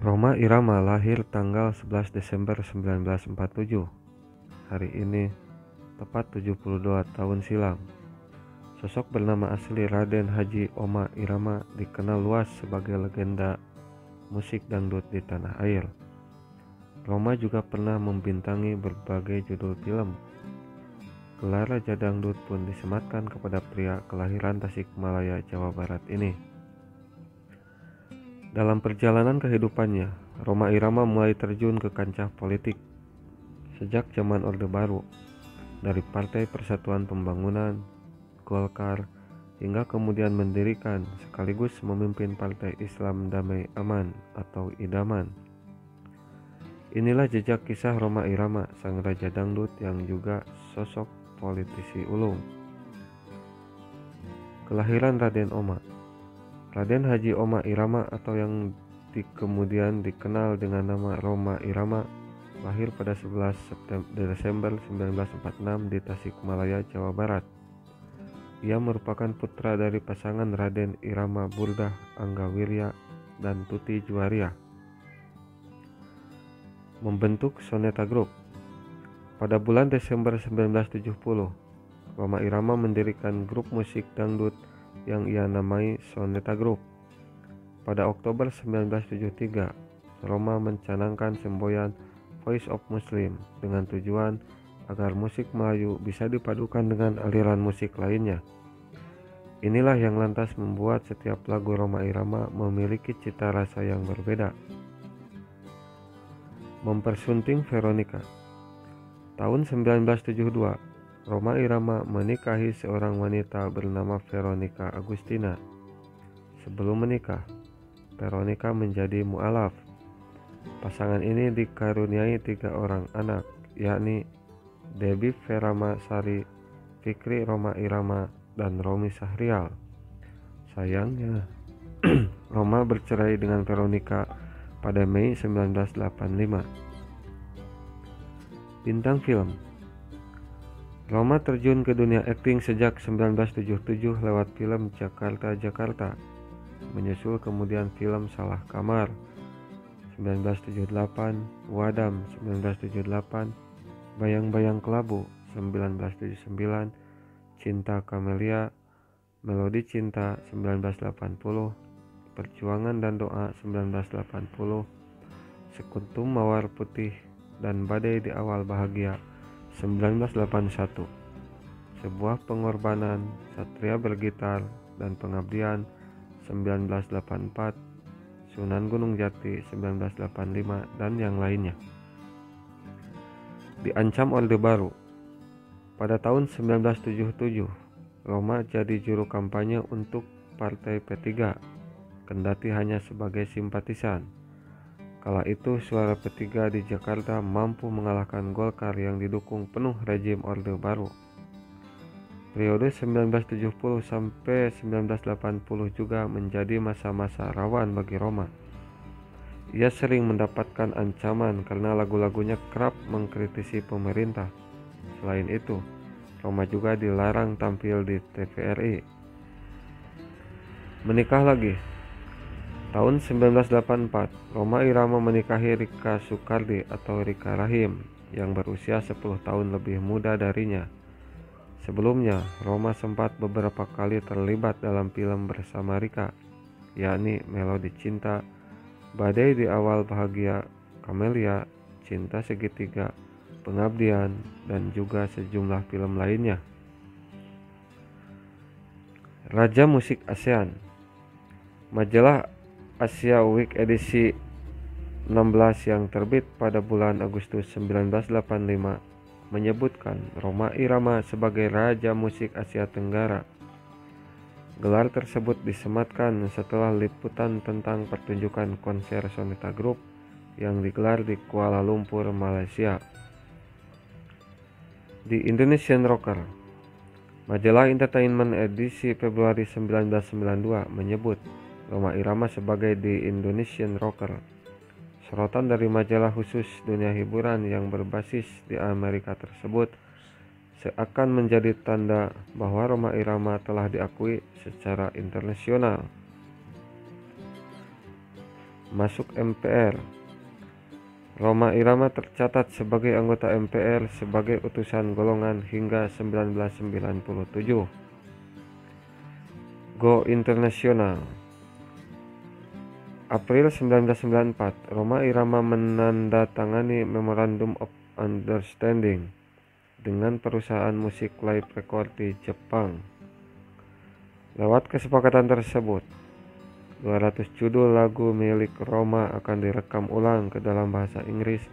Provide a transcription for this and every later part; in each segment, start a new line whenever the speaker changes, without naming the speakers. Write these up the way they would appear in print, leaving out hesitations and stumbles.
Rhoma Irama lahir tanggal 11 Desember 1947. Hari ini tepat 72 tahun silam. Sosok bernama asli Raden Haji Oma Irama dikenal luas sebagai legenda musik dangdut di tanah air. Rhoma juga pernah membintangi berbagai judul film. Gelar Raja Dangdut pun disematkan kepada pria kelahiran Tasikmalaya, Jawa Barat ini. Dalam perjalanan kehidupannya, Rhoma Irama mulai terjun ke kancah politik sejak zaman Orde Baru, dari Partai Persatuan Pembangunan, Golkar, hingga kemudian mendirikan sekaligus memimpin Partai Islam Damai Aman atau IDAMAN. Inilah jejak kisah Rhoma Irama, sang Raja Dangdut yang juga sosok politisi ulung. Kelahiran Raden Oma. Raden Haji Oma Irama atau yang kemudian dikenal dengan nama Rhoma Irama lahir pada 11 Desember 1946 di Tasikmalaya, Jawa Barat. Ia merupakan putra dari pasangan Raden Irama Burdah Anggawirya dan Tuti Juwaria. Membentuk Soneta Group. Pada bulan Desember 1970, Rhoma Irama mendirikan grup musik dangdut yang ia namai Soneta Group. Pada Oktober 1973, Rhoma mencanangkan semboyan Voice of Muslim dengan tujuan agar musik Melayu bisa dipadukan dengan aliran musik lainnya. Inilah yang lantas membuat setiap lagu Rhoma Irama memiliki cita rasa yang berbeda. Mempersunting Veronica. Tahun 1972, Rhoma Irama menikahi seorang wanita bernama Veronica Agustina. Sebelum menikah, Veronica menjadi mu'alaf. Pasangan ini dikaruniai 3 orang anak, yakni Debbie Verama Sari, Fikri Rhoma Irama, dan Romi Sahrial. Sayangnya, Rhoma bercerai dengan Veronica pada Mei 1985. Bintang film. Rhoma terjun ke dunia akting sejak 1977 lewat film Jakarta, menyusul kemudian film Salah Kamar 1978, Wadam 1978, Bayang-Bayang Kelabu 1979, Cinta Kamelia, Melodi Cinta 1980, Perjuangan dan Doa 1980, Sekutu Mawar Putih dan Badai di Awal Bahagia 1981, Sebuah Pengorbanan, Satria Bergitar, dan Pengabdian 1984, Sunan Gunung Jati 1985, dan yang lainnya. Diancam Orde Baru. Pada tahun 1977, Rhoma jadi juru kampanye untuk Partai P3, kendati hanya sebagai simpatisan. Kala itu suara P3 di Jakarta mampu mengalahkan Golkar yang didukung penuh rejim Orde Baru. Periode 1970 sampai 1980 juga menjadi masa-masa rawan bagi Rhoma. Ia sering mendapatkan ancaman karena lagu-lagunya kerap mengkritisi pemerintah. Selain itu, Rhoma juga dilarang tampil di TVRI. Menikah lagi. Tahun 1984, Rhoma Irama menikahi Rika Sukardi atau Rika Rahim yang berusia 10 tahun lebih muda darinya. Sebelumnya, Rhoma sempat beberapa kali terlibat dalam film bersama Rika, yakni Melodi Cinta, Badai di Awal Bahagia, Kamelia, Cinta Segitiga, Pengabdian, dan juga sejumlah film lainnya. Raja Musik ASEAN. Majalah Asia Week edisi 16 yang terbit pada bulan Agustus 1985 menyebutkan Rhoma Irama sebagai Raja Musik Asia Tenggara. Gelar tersebut disematkan setelah liputan tentang pertunjukan konser Soneta Group yang digelar di Kuala Lumpur, Malaysia. The Indonesian Rocker. Majalah Entertainment edisi Februari 1992 menyebut Rhoma Irama sebagai The Indonesian Rocker. Sorotan dari majalah khusus dunia hiburan yang berbasis di Amerika tersebut seakan menjadi tanda bahwa Rhoma Irama telah diakui secara internasional. Masuk MPR. Rhoma Irama tercatat sebagai anggota MPR sebagai utusan golongan hingga 1997. Go Internasional. April 1994, Rhoma Irama menandatangani Memorandum of Understanding dengan perusahaan musik live record di Jepang. Lewat kesepakatan tersebut, 200 judul lagu milik Rhoma akan direkam ulang ke dalam bahasa Inggris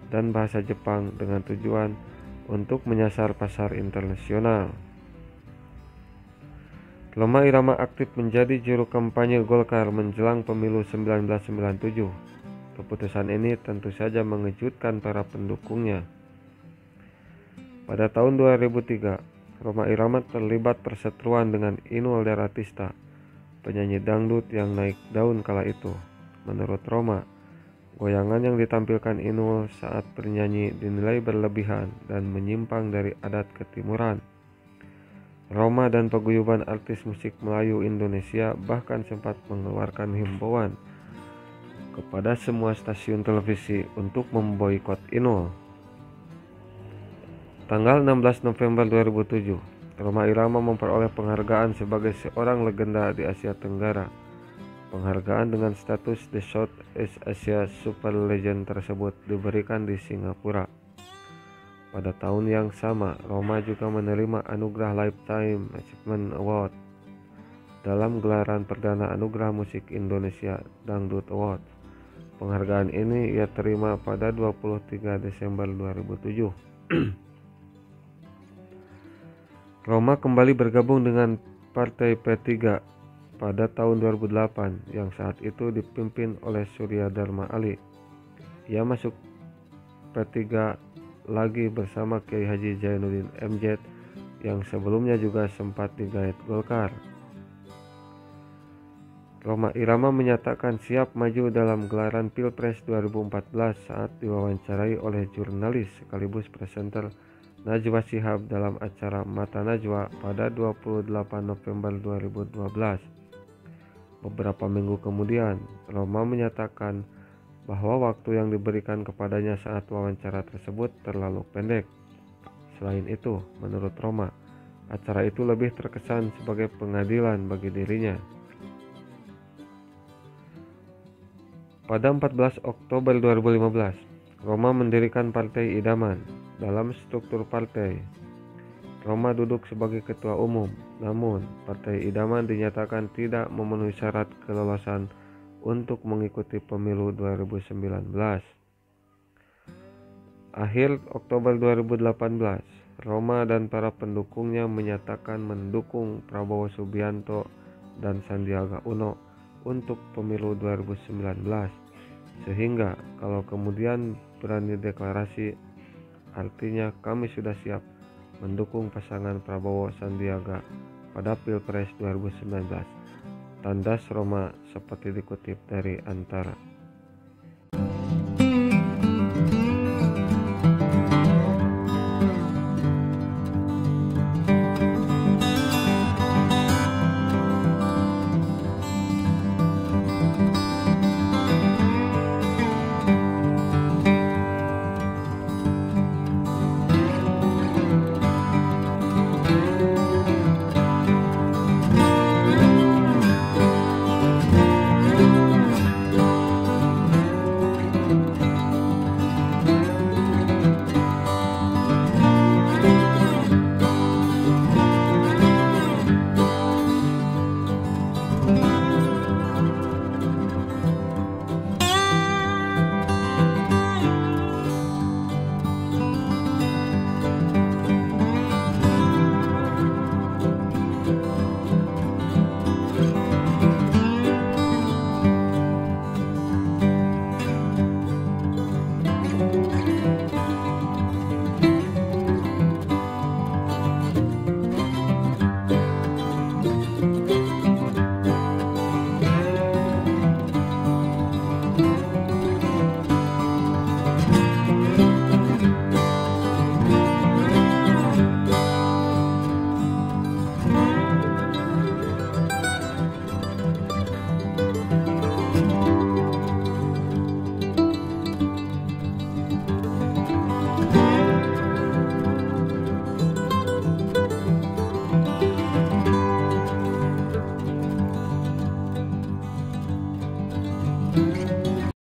dan bahasa Jepang dengan tujuan untuk menyasar pasar internasional. Rhoma Irama aktif menjadi juru kampanye Golkar menjelang pemilu 1997. Keputusan ini tentu saja mengejutkan para pendukungnya. Pada tahun 2003, Rhoma Irama terlibat perseteruan dengan Inul Daratista, penyanyi dangdut yang naik daun kala itu. Menurut Rhoma, goyangan yang ditampilkan Inul saat bernyanyi dinilai berlebihan dan menyimpang dari adat ketimuran. Rhoma dan paguyuban artis musik Melayu Indonesia bahkan sempat mengeluarkan himbauan kepada semua stasiun televisi untuk memboikot Inul. Tanggal 16 November 2007, Rhoma Irama memperoleh penghargaan sebagai seorang legenda di Asia Tenggara. Penghargaan dengan status The Southeast Asia Super Legend tersebut diberikan di Singapura. Pada tahun yang sama, Rhoma juga menerima anugerah Lifetime Achievement Award dalam gelaran perdana Anugerah Musik Indonesia Dangdut Award. Penghargaan ini ia terima pada 23 Desember 2007. Rhoma kembali bergabung dengan Partai P3 pada tahun 2008 yang saat itu dipimpin oleh Surya Dharma Ali. Ia masuk P3 lagi bersama Kiai Haji Zainuddin MZ yang sebelumnya juga sempat digait Golkar. Rhoma Irama menyatakan siap maju dalam gelaran Pilpres 2014 saat diwawancarai oleh jurnalis sekaligus presenter Najwa Shihab dalam acara Mata Najwa pada 28 November 2012. Beberapa minggu kemudian, Rhoma menyatakan bahwa waktu yang diberikan kepadanya saat wawancara tersebut terlalu pendek. Selain itu, menurut Rhoma, acara itu lebih terkesan sebagai pengadilan bagi dirinya. Pada 14 Oktober 2015, Rhoma mendirikan Partai Idaman. Dalam struktur partai, Rhoma duduk sebagai ketua umum, namun Partai Idaman dinyatakan tidak memenuhi syarat kelolosan untuk mengikuti pemilu 2019. Akhir Oktober 2018, Rhoma dan para pendukungnya menyatakan mendukung Prabowo Subianto dan Sandiaga Uno untuk pemilu 2019, sehingga kalau kemudian berani deklarasi, artinya kami sudah siap mendukung pasangan Prabowo Sandiaga pada Pilpres 2019. Tandas Rhoma seperti dikutip dari Antara.